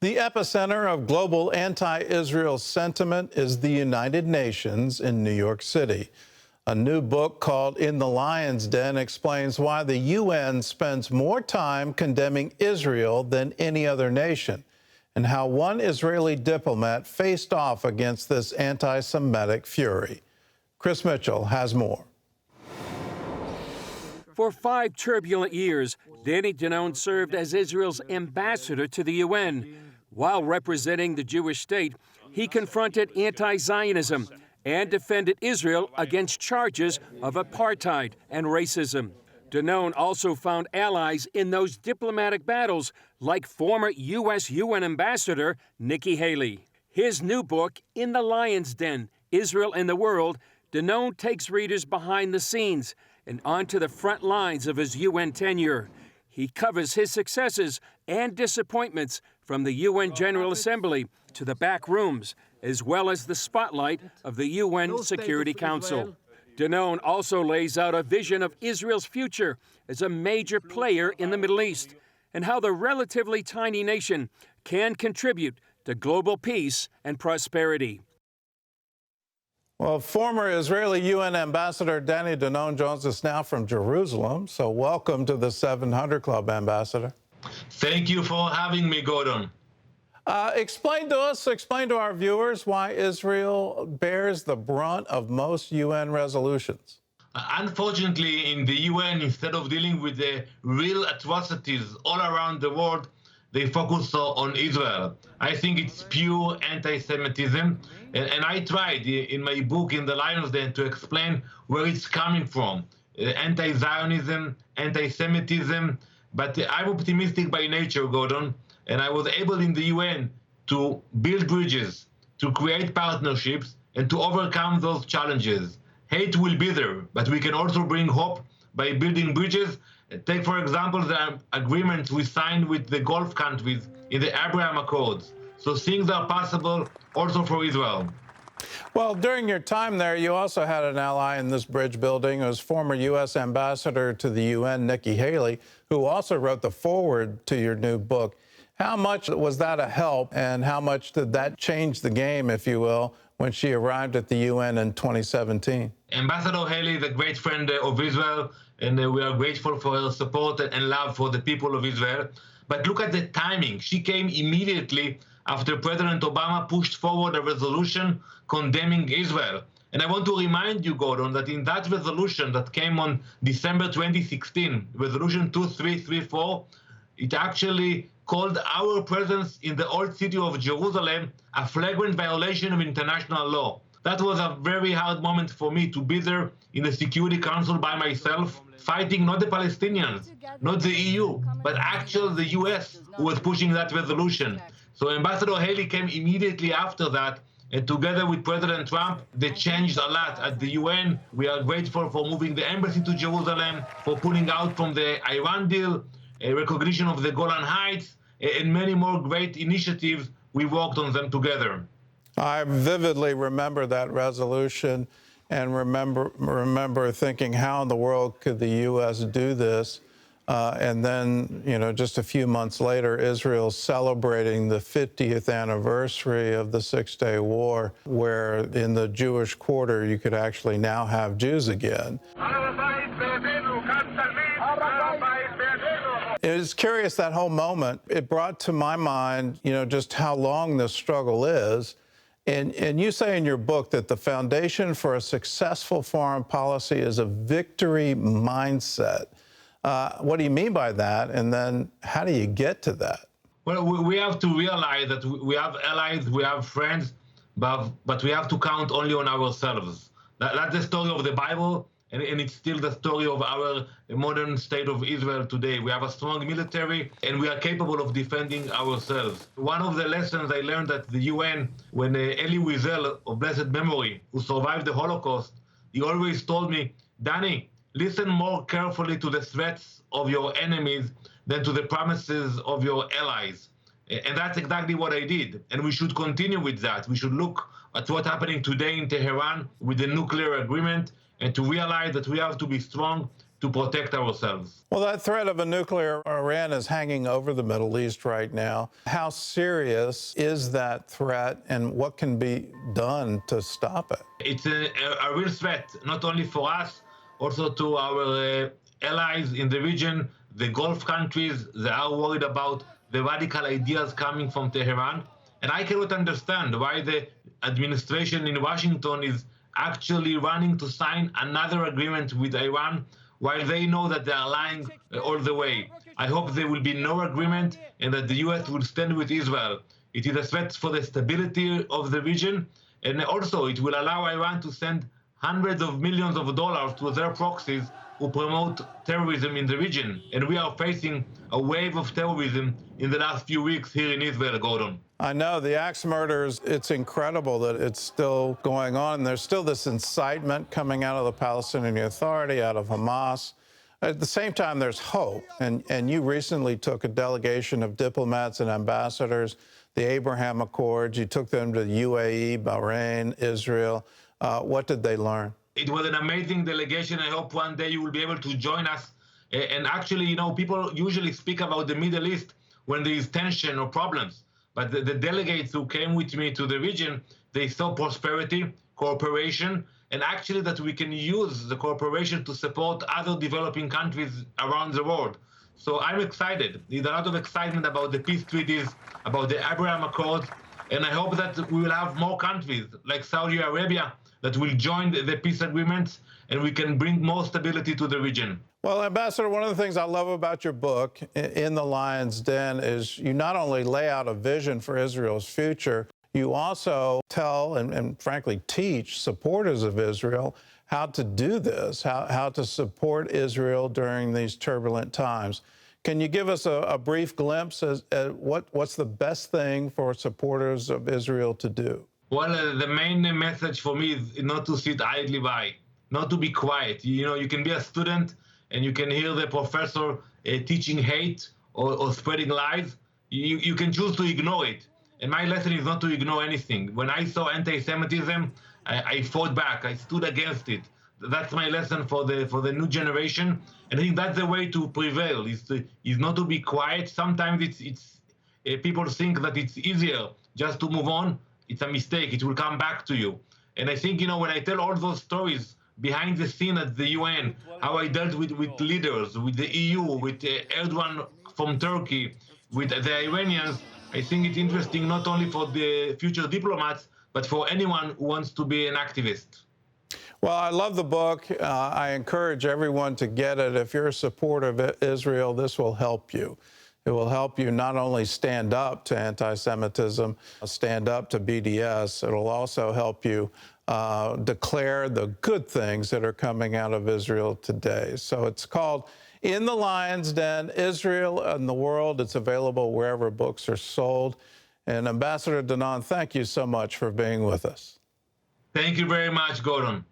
The epicenter of global anti-Israel sentiment is the United Nations in New York City. A new book called In the Lion's Den explains why the UN spends more time condemning Israel than any other nation, and how one Israeli diplomat faced off against this anti-Semitic fury. Chris Mitchell has more. For 5 turbulent years, Danon served as Israel's ambassador to the UN. While representing the Jewish state, he confronted anti-Zionism and defended Israel against charges of apartheid and racism. Danon also found allies in those diplomatic battles, like former U.S. UN Ambassador Nikki Haley. His new book, In the Lion's Den, Israel and the World, Danon takes readers behind the scenes and onto the front lines of his UN tenure. He covers his successes and disappointments from the UN General Assembly to the back rooms, as well as the spotlight of the UN Security Council. Danon also lays out a vision of Israel's future as a major player in the Middle East, and how the relatively tiny nation can contribute to global peace and prosperity. Well, former Israeli UN Ambassador Danny Danon joins us now from Jerusalem. So welcome to the 700 Club, Ambassador. Thank you for having me, Gordon. Explain to our viewers why Israel bears the brunt of most UN resolutions. Unfortunately, in the UN, instead of dealing with the real atrocities all around the world, they focus on Israel. I think it's pure anti-Semitism, and I tried in my book, In the Lion's Den, to explain where it's coming from. Anti-Zionism, anti-Semitism, but I'm optimistic by nature, Gordon, and I was able in the UN to build bridges, to create partnerships, and to overcome those challenges. Hate will be there, but we can also bring hope by building bridges. Take, for example, the agreements we signed with the Gulf countries in the Abraham Accords. So things are possible also for Israel. Well, during your time there, you also had an ally in this bridge building. It was former U.S. Ambassador to the UN, Nikki Haley, who also wrote the foreword to your new book. How much was that a help, and how much did that change the game, if you will, when she arrived at the UN in 2017? Ambassador Haley is a great friend of Israel, and we are grateful for her support and love for the people of Israel. But look at the timing. She came immediately after President Obama pushed forward a resolution condemning Israel. And I want to remind you, Gordon, that in that resolution that came on December 2016, Resolution 2334, it actually called our presence in the old city of Jerusalem a flagrant violation of international law. That was a very hard moment for me to be there in the Security Council by myself, fighting not the Palestinians, not the EU, but actually the US who was pushing that resolution. So Ambassador Haley came immediately after that, and together with President Trump, they changed a lot at the UN. We are grateful for moving the embassy to Jerusalem, for pulling out from the Iran deal, a recognition of the Golan Heights, and many more great initiatives. We worked on them together. I vividly remember that resolution and remember thinking, how in the world could the U.S. do this? And then, just a few months later, Israel celebrating the 50th anniversary of the Six-Day War, where in the Jewish quarter you could actually now have Jews again. It was curious, that whole moment. It brought to my mind, just how long this struggle is. And you say in your book that the foundation for a successful foreign policy is a victory mindset. What do you mean by that? And then how do you get to that? Well, we have to realize that we have allies, we have friends, but we have to count only on ourselves. That's the story of the Bible, and it's still the story of our modern state of Israel today. We have a strong military, and we are capable of defending ourselves. One of the lessons I learned at the UN, when Elie Wiesel, of blessed memory, who survived the Holocaust, he always told me, Danny, listen more carefully to the threats of your enemies than to the promises of your allies. And that's exactly what I did. And we should continue with that. We should look at what's happening today in Tehran with the nuclear agreement, and to realize that we have to be strong to protect ourselves. Well, that threat of a nuclear Iran is hanging over the Middle East right now. How serious is that threat, and what can be done to stop it? It's a real threat, not only for us, also to our allies in the region, the Gulf countries. They are worried about the radical ideas coming from Tehran. And I cannot understand why the administration in Washington is actually running to sign another agreement with Iran while they know that they are lying all the way. I hope there will be no agreement and that the U.S. will stand with Israel. It is a threat for the stability of the region, and also it will allow Iran to send hundreds of millions of dollars to their proxies who promote terrorism in the region. And we are facing a wave of terrorism in the last few weeks here in Israel, Gordon. I know the axe murders, it's incredible that it's still going on. There's still this incitement coming out of the Palestinian Authority, out of Hamas. At the same time, there's hope. And you recently took a delegation of diplomats and ambassadors, the Abraham Accords. You took them to the UAE, Bahrain, Israel. What did they learn? It was an amazing delegation. I hope one day you will be able to join us. And actually, you know, people usually speak about the Middle East when there is tension or problems. But the delegates who came with me to the region, they saw prosperity, cooperation, and actually that we can use the cooperation to support other developing countries around the world. So I'm excited. There's a lot of excitement about the peace treaties, about the Abraham Accords, and I hope that we will have more countries like Saudi Arabia that will join the peace agreements, and we can bring more stability to the region. Well, Ambassador, one of the things I love about your book, In the Lion's Den, is you not only lay out a vision for Israel's future, you also tell and frankly teach supporters of Israel how to do this, how to support Israel during these turbulent times. Can you give us a brief glimpse at what's the best thing for supporters of Israel to do? Well, the main message for me is not to sit idly by, not to be quiet. You know, you can be a student and you can hear the professor teaching hate or spreading lies. You can choose to ignore it. And my lesson is not to ignore anything. When I saw anti-Semitism, I fought back. I stood against it. That's my lesson for the new generation. And I think that's the way to prevail, is not to be quiet. Sometimes it's people think that it's easier just to move on. It's a mistake. It will come back to you. And I think, you know, when I tell all those stories behind the scene at the UN, how I dealt with leaders, with the EU, with Erdogan from Turkey, with the Iranians, I think it's interesting not only for the future diplomats, but for anyone who wants to be an activist. Well, I love the book. I encourage everyone to get it. If you're a supporter of Israel, this will help you. It will help you not only stand up to anti-Semitism, stand up to BDS, it'll also help you declare the good things that are coming out of Israel today. So it's called In the Lion's Den, Israel and the World. It's available wherever books are sold. And Ambassador Danon, thank you so much for being with us. Thank you very much, Gordon.